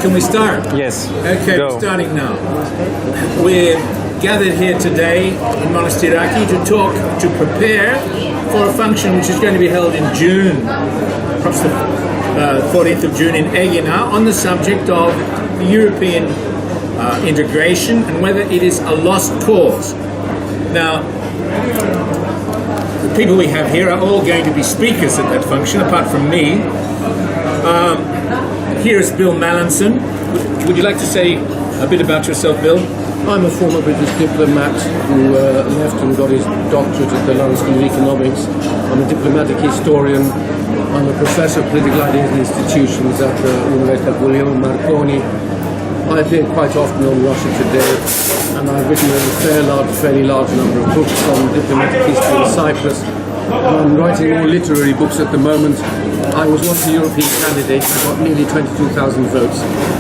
can we start? Yes. Okay, Go. we're starting now. We're gathered here today in Monastiraki to prepare for a function which is going to be held in June, perhaps the 14th of June in Egina, on the subject of European integration and whether it is a lost cause. Now, the people we have here are all going to be speakers at that function, apart from me. Here is Bill Mallinson. Would you like to say a bit about yourself, Bill? I'm a former British diplomat who left and got his doctorate at the London School of Economics. I'm a diplomatic historian. I'm a professor of political ideas and institutions at the University of William Marconi. I appear quite often on Russia Today, and I've written a fairly large number of books on diplomatic history in Cyprus. And I'm writing more literary books at the moment. I was once a European candidate. I got nearly 22,000 votes.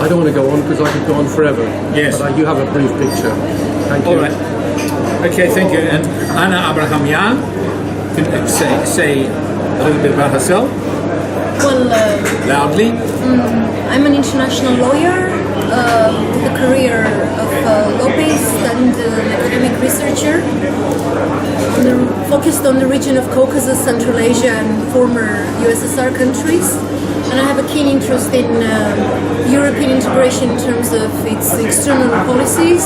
I don't want to go on because I could go on forever. Yes. But I do have a brief picture. Thank you. All right. Okay, thank you. And Anna Աբրահամյան, can say a little bit about herself? Well, Loudly. I'm an international lawyer with a career of lobbyist and academic researcher, focused on the region of Caucasus, Central Asia and former USSR countries. And I have a keen interest in European integration in terms of its external policies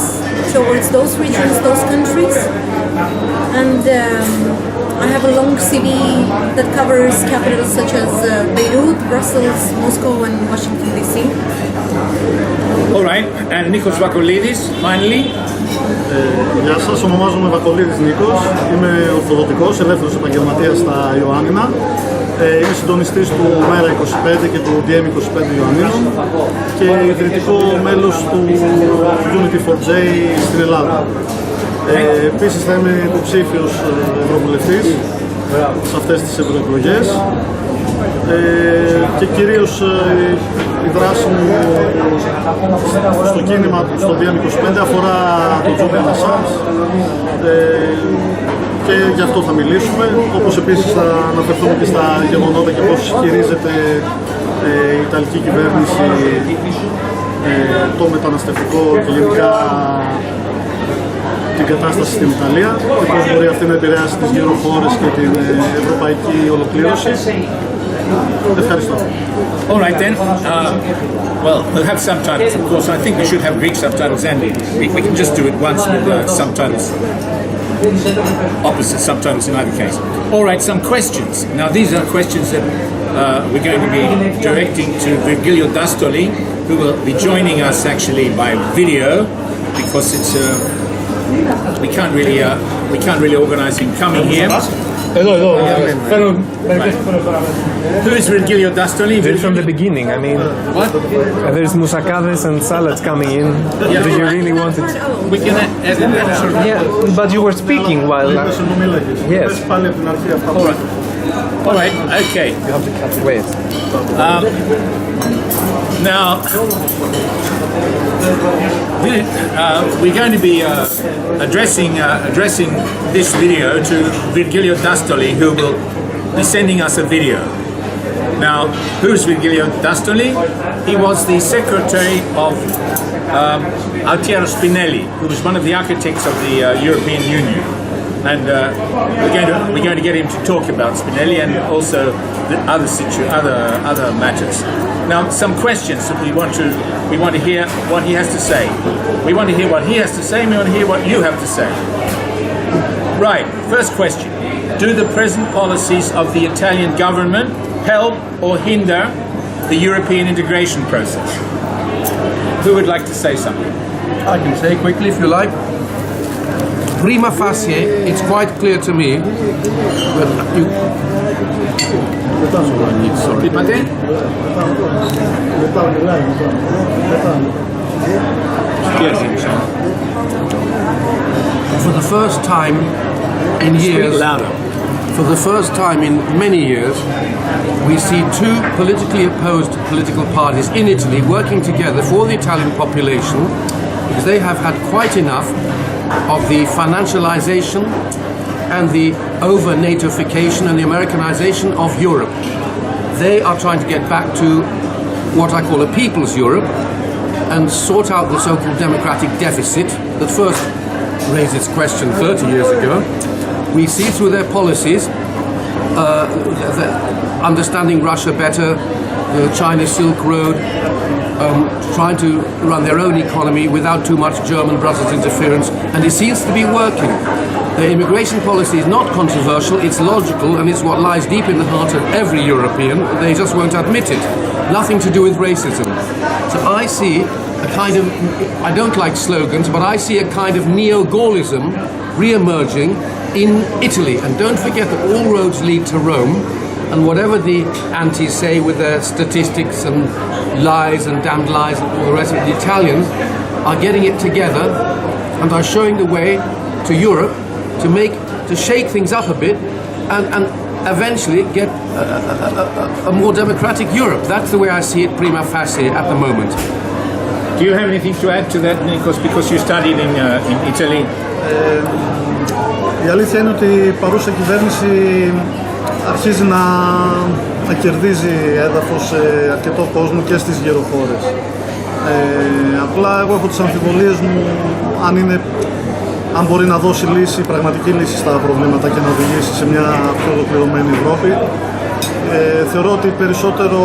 towards those regions, those countries. And I have a long CV that covers capitals such as Beirut, Brussels, Moscow and Washington DC. All right. And Nikos Vakolidis, finally. Γεια σας, ονομάζομαι Βακολίδης Νίκος, είμαι ορθοδοτικός, ελεύθερος επαγγελματίας στα Ιωάννινα. Είμαι συντονιστής του ΜΕΡΑ 25 και του DM25 Ιωαννίνων και ιδρυτικό μέλος του Unity for J στην Ελλάδα. Επίσης θα είμαι υποψήφιος ευρωβουλευτής σε αυτές τις ευρωεκλογές και κυρίως η δράση μου στο κίνημα στο DM25 αφορά τον Ջուλյան Ασσανζή και γι' αυτό θα μιλήσουμε, όπως επίσης θα αναφερθούμε και στα γεγονότα και πώς χειρίζεται η Ιταλική κυβέρνηση το μεταναστευτικό και γενικά την κατάσταση στην Ιταλία και πώς μπορεί αυτή να επηρεάσει τις γύρω χώρες και την ευρωπαϊκή ολοκλήρωση. Ευχαριστώ. All right then. Well, we'll have subtitles, of course. I think we should have Greek subtitles, and we can just do it once with subtitles, opposite subtitles in either case. All right, some questions. Now, these are questions that we're going to be directing to Virgilio Dastoli, who will be joining us actually by video, because it's we can't really organize him coming here. Who is Virgilio Dastoli? From the beginning, I mean, What? there's moussakades and salads coming in. Yeah. Do you really want it? We can add that. Yeah, but you were speaking while... Yes. All right. All right. Okay. You have to cut. Wait. Now, we're going to be addressing this video to Virgilio Dastoli, who will be sending us a video. Now, who's Virgilio Dastoli? He was the secretary of Altiero Spinelli, who was one of the architects of the European Union. And we're going to get him to talk about Spinelli and also the other matters. Now, some questions that we want to hear what he has to say. We want to hear what he has to say, and we want to hear what you have to say. Right. First question: do the present policies of the Italian government help or hinder the European integration process? Who would like to say something? I can say quickly if you like. Prima facie, it's quite clear to me that you... Sorry. For the first time in years... Speak louder. For the first time in many years, we see two politically opposed political parties in Italy working together for the Italian population, because they have had quite enough of the financialization and the over-NATOification and the Americanization of Europe. They are trying to get back to what I call a people's Europe and sort out the so-called democratic deficit that first raised its question 30 years ago. We see through their policies understanding Russia better, the China Silk Road, trying to run their own economy without too much German Brussels interference, and it seems to be working. The immigration policy is not controversial, it's logical, and it's what lies deep in the heart of every European. They just won't admit it. Nothing to do with racism. So I see a kind of, I don't like slogans, but I see a kind of neo-Gaullism re-emerging in Italy. And don't forget that all roads lead to Rome, and whatever the antis say with their statistics and lies and damned lies and all the rest of it, the Italians are getting it together and are showing the way to Europe to shake things up a bit and eventually get a more democratic Europe. That's the way I see it prima facie at the moment. Do you have anything to add to that, Nikos, because you studied in Italy? Η αλήθεια είναι ότι η παρούσα κυβέρνηση αρχίζει να κερδίζει έδαφος σε αρκετό κόσμο και στις γύρω χώρες. Απλά εγώ έχω τις αμφιβολίες μου αν μπορεί να δώσει λύση, πραγματική λύση στα προβλήματα και να οδηγήσει σε μια πιο ολοκληρωμένη Ευρώπη. Θεωρώ ότι περισσότερο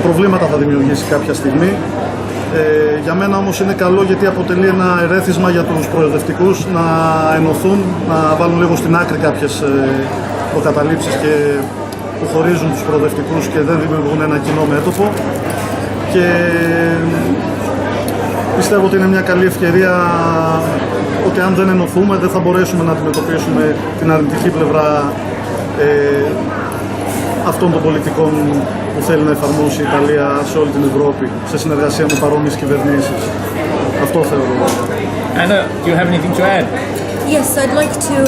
προβλήματα θα δημιουργήσει κάποια στιγμή. Για μένα όμως είναι καλό γιατί αποτελεί ένα ερέθισμα για τους προοδευτικούς να ενωθούν, να βάλουν λίγο στην άκρη κάποιες προκαταλήψεις που χωρίζουν τους προοδευτικούς και δεν δημιουργούν ένα κοινό μέτωπο. Και πιστεύω ότι είναι μια καλή ευκαιρία ότι αν δεν ενωθούμε δεν θα μπορέσουμε να αντιμετωπίσουμε την αρνητική πλευρά αυτών των πολιτικών που θέλει να εφαρμόσει η Ιταλία σε όλη την Ευρώπη σε συνεργασία με παρόμοιες κυβερνήσεις. Αυτό θεωρώ. Anna, do you have anything to add? Yes, I'd like to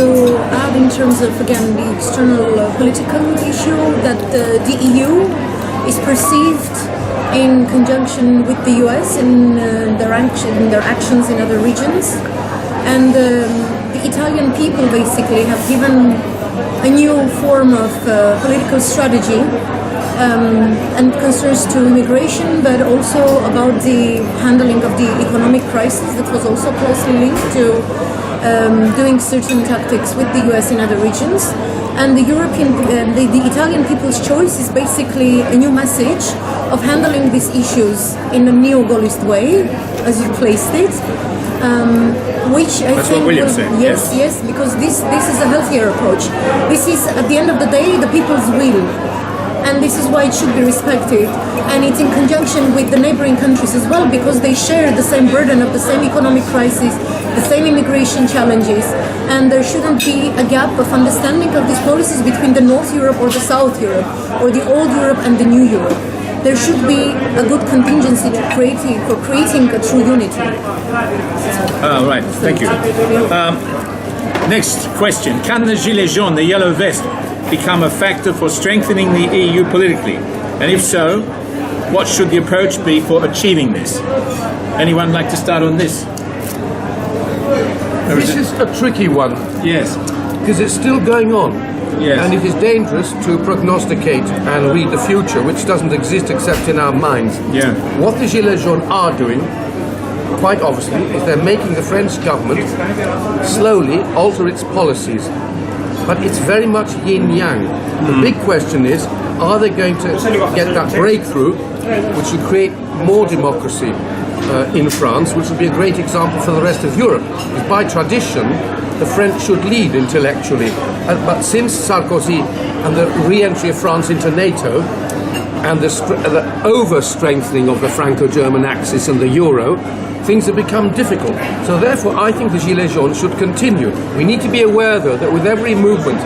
add in terms of, again, the external political issue that the EU is perceived in conjunction with the US in their actions in other regions. And the Italian people basically have given a new form of political strategy and concerns to immigration, but also about the handling of the economic crisis that was also closely linked to doing certain tactics with the US in other regions. And the Italian people's choice is basically a new message of handling these issues in a neo-Gaullist way, as you placed it. Which I That's think what William said. Yes, because this is a healthier approach. This is, at the end of the day, the people's will. And this is why it should be respected. And it's in conjunction with the neighboring countries as well, because they share the same burden of the same economic crisis, the same immigration challenges. And there shouldn't be a gap of understanding of these policies between the North Europe or the South Europe, or the old Europe and the new Europe. There should be a good contingency for creating a true unity. Right, thank you. Next question. Can the Gilets jaunes, the yellow vest, become a factor for strengthening the EU politically? And if so, what should the approach be for achieving this? Anyone like to start on this? This is a tricky one. Yes. Because it's still going on. Yes. And it is dangerous to prognosticate and read the future, which doesn't exist except in our minds. Yeah. What the Gilets jaunes are doing, quite obviously, is they're making the French government slowly alter its policies. But it's very much yin-yang. The big question is, are they going to get that breakthrough which will create more democracy in France, which will be a great example for the rest of Europe? Because by tradition, the French should lead intellectually. But since Sarkozy and the re-entry of France into NATO and the over-strengthening of the Franco-German axis and the euro, things have become difficult. So therefore, I think the Gilets jaunes should continue. We need to be aware, though, that with every movement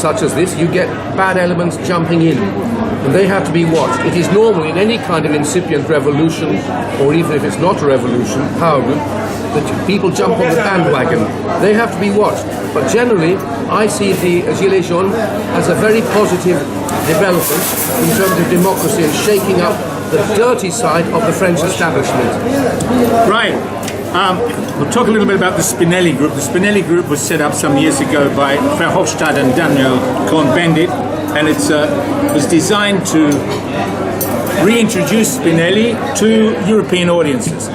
such as this, you get bad elements jumping in. And they have to be watched. It is normal in any kind of incipient revolution, or even if it's not a revolution, power group, that people jump on the bandwagon. They have to be watched. But generally, I see the Gilets jaunes as a very positive development in terms of democracy and shaking up the dirty side of the French establishment. Right. We'll talk a little bit about the Spinelli Group. The Spinelli Group was set up some years ago by Verhofstadt and Daniel Cohn-Bendit, and it's was designed to reintroduce Spinelli to European audiences.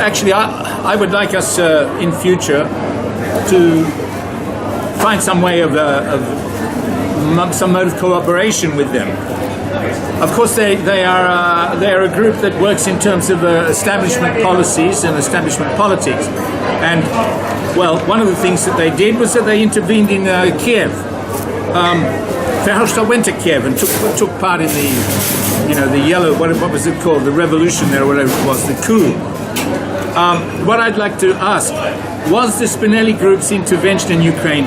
Actually, I would like us in future to find some way of some mode of cooperation with them. Of course, they are a group that works in terms of establishment policies and establishment politics. And well, one of the things that they did was that they intervened in Kiev. Verhofstadt went to Kiev and took part in the yellow, what was it called, the revolution there, or whatever it was, the coup. What I'd like to ask, was the Spinelli Group's intervention in Ukraine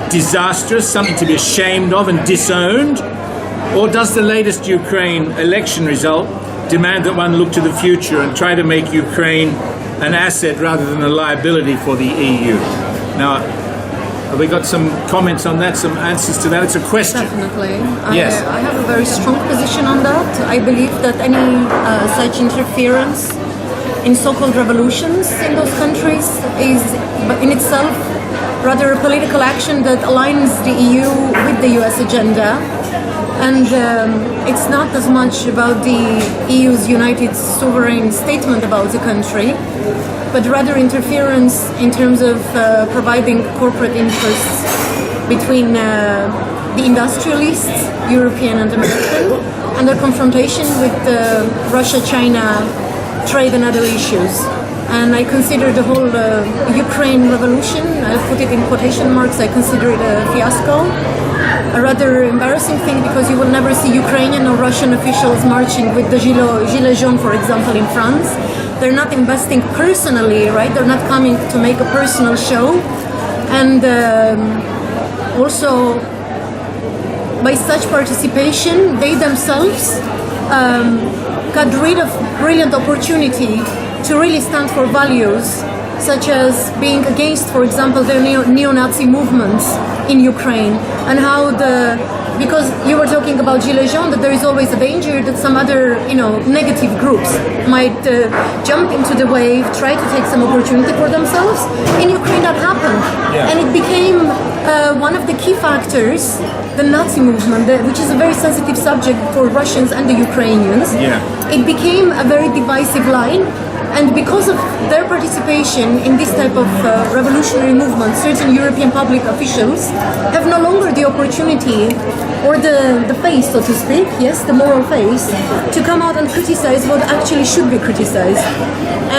disastrous, something to be ashamed of and disowned? Or does the latest Ukraine election result demand that one look to the future and try to make Ukraine an asset rather than a liability for the EU? Now, have we got some comments on that, some answers to that? It's a question. Definitely. Yes. I have a very strong position on that. I believe that any such interference in so-called revolutions in those countries is in itself rather a political action that aligns the EU with the US agenda. And it's not as much about the EU's united sovereign statement about the country, but rather interference in terms of providing corporate interests between the industrialists, European and American, and their confrontation with Russia-China trade and other issues. And I consider the whole Ukraine revolution, I'll put it in quotation marks, I consider it a fiasco. A rather embarrassing thing, because you will never see Ukrainian or Russian officials marching with the Gilets jaunes, for example, in France. They're not investing personally, right? They're not coming to make a personal show. And also, by such participation, they themselves got rid of brilliant opportunity to really stand for values, such as being against, for example, the neo-Nazi movements in Ukraine, and how because you were talking about Gilets jaunes, that there is always a danger that some other, negative groups might jump into the wave, try to take some opportunity for themselves. In Ukraine, that happened, and it became one of the key factors, the Nazi movement, which is a very sensitive subject for Russians and the Ukrainians. It became a very divisive line. And because of their participation in this type of revolutionary movement, certain European public officials have no longer the opportunity or the face, so to speak, yes, the moral face, to come out and criticize what actually should be criticized.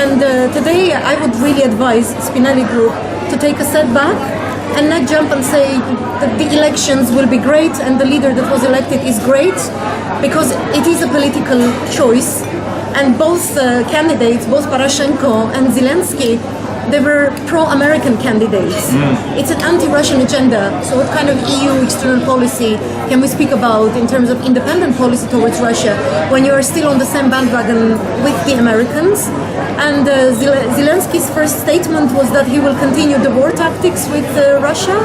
And today I would really advise Spinelli Group to take a step back and not jump and say that the elections will be great and the leader that was elected is great, because it is a political choice. And both candidates, both Poroshenko and Zelensky, they were pro-American candidates. It's an anti-Russian agenda. So what kind of EU external policy can we speak about in terms of independent policy towards Russia when you are still on the same bandwagon with the Americans? And Zelensky's first statement was that he will continue the war tactics with Russia.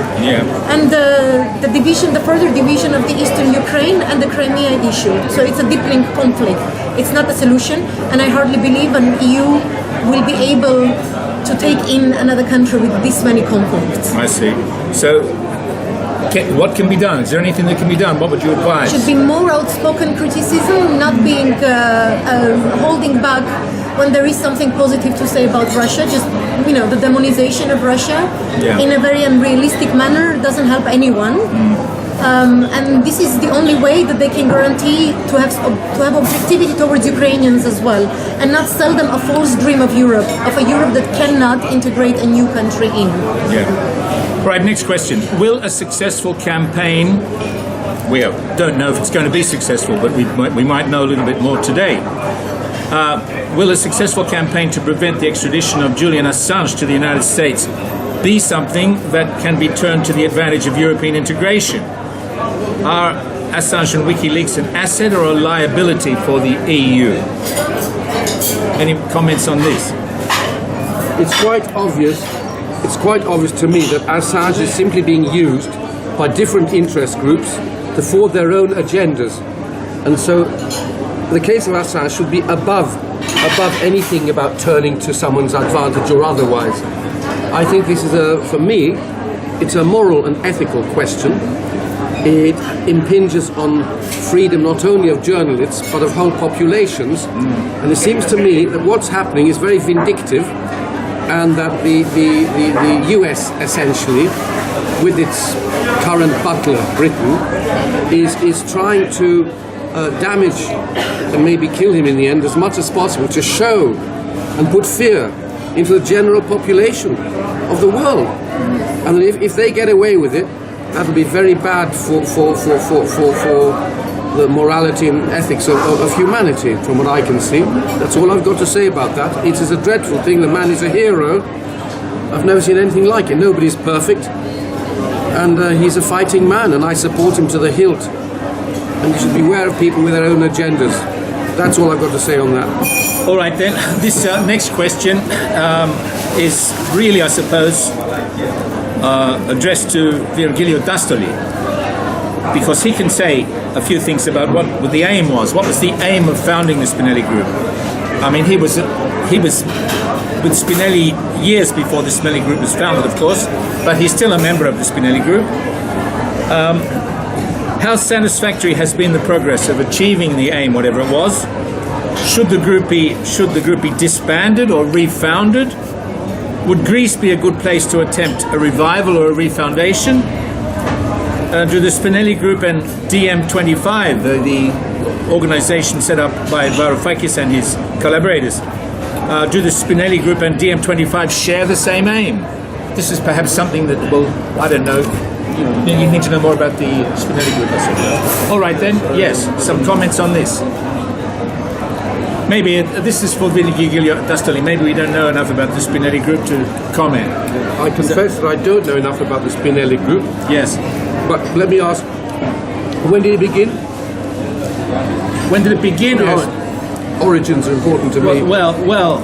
And the further division of the eastern Ukraine and the Crimea issue. So it's a deepening conflict. It's not a solution, and I hardly believe an EU will be able to take in another country with this many conflicts. I see. So, what can be done? Is there anything that can be done? What would you advise? Should be more outspoken criticism, not being holding back when there is something positive to say about Russia. Just the demonization of Russia in a very unrealistic manner doesn't help anyone. And this is the only way that they can guarantee to have objectivity towards Ukrainians as well, and not sell them a false dream of Europe, of a Europe that cannot integrate a new country in. Right, next question. Will a successful campaign, we don't know if it's going to be successful, but we might know a little bit more today. Will a successful campaign to prevent the extradition of Ջուլյան Ասսանժ to the United States be something that can be turned to the advantage of European integration? Are Assange and WikiLeaks an asset or a liability for the EU? Any comments on this? It's quite obvious to me that Assange is simply being used by different interest groups to forward their own agendas. And so the case of Assange should be above anything about turning to someone's advantage or otherwise. I think this is for me, it's a moral and ethical question. it impinges on freedom not only of journalists but of whole populations. And it seems to me that what's happening is very vindictive, and that the US essentially, with its current butler Britain, is trying to damage and maybe kill him in the end as much as possible, to show and put fear into the general population of the world. And if they get away with it, that will be very bad for the morality and ethics of humanity, from what I can see. That's all I've got to say about that. It is a dreadful thing. The man is a hero. I've never seen anything like it. Nobody's perfect. And he's a fighting man, and I support him to the hilt. And you should beware of people with their own agendas. That's all I've got to say on that. All right then, this next question is really, I suppose, addressed to Virgilio Dastoli, because he can say a few things about what the aim was. What was the aim of founding the Sպինելլի Group? I mean, he was with Spinelli years before the Sպինելլի Group was founded, of course, but he's still a member of the Sպինելլի Group. How satisfactory has been the progress of achieving the aim, whatever it was? Should the group be disbanded or refounded? Would Greece be a good place to attempt a revival or a refoundation? Do the Sպինելլի Group and DM25, the organization set up by Varoufakis and his collaborators, do the Sպինելլի Group and DM25 share the same aim? This is perhaps something that will, I don't know, you need to know more about the Sպինելլի Group, I suppose. All right then, yes, some comments on this. Maybe this is for Virgilio Dastoli. Maybe we don't know enough about the Sպինելլի Group to comment. I confess that I don't know enough about the Sպինելլի Group. Yes. But let me ask, when did it begin? When did it begin? Yes. Origins are important to me. Well,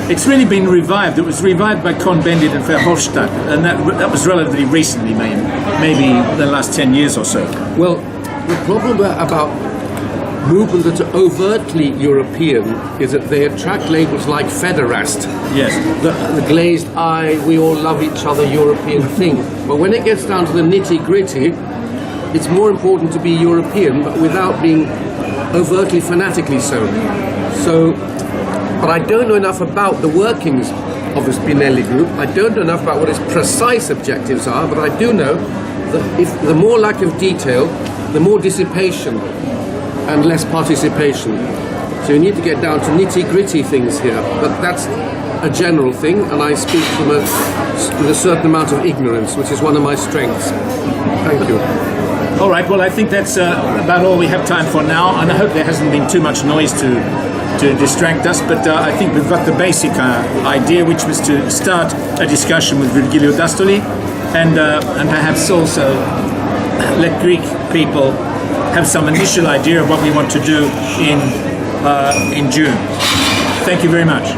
it's really been revived. It was revived by Cohn-Bendit and Verhofstadt, and that was relatively recently, maybe the last 10 years or so. Well, the problem about movements that are overtly European is that they attract labels like federast. Yes. The glazed eye, we all love each other European thing. But when it gets down to the nitty-gritty, it's more important to be European, but without being overtly fanatically so. But I don't know enough about the workings of the Sպինելլի Group. I don't know enough about what its precise objectives are, but I do know that if the more lack of detail, the more dissipation and less participation. So you need to get down to nitty-gritty things here. But that's a general thing, and I speak with a certain amount of ignorance, which is one of my strengths. Thank you. All right, well, I think that's about all we have time for now, and I hope there hasn't been too much noise to distract us, but I think we've got the basic idea, which was to start a discussion with Virgilio Dastoli, and perhaps also let Greek people have some initial idea of what we want to do in June. Thank you very much.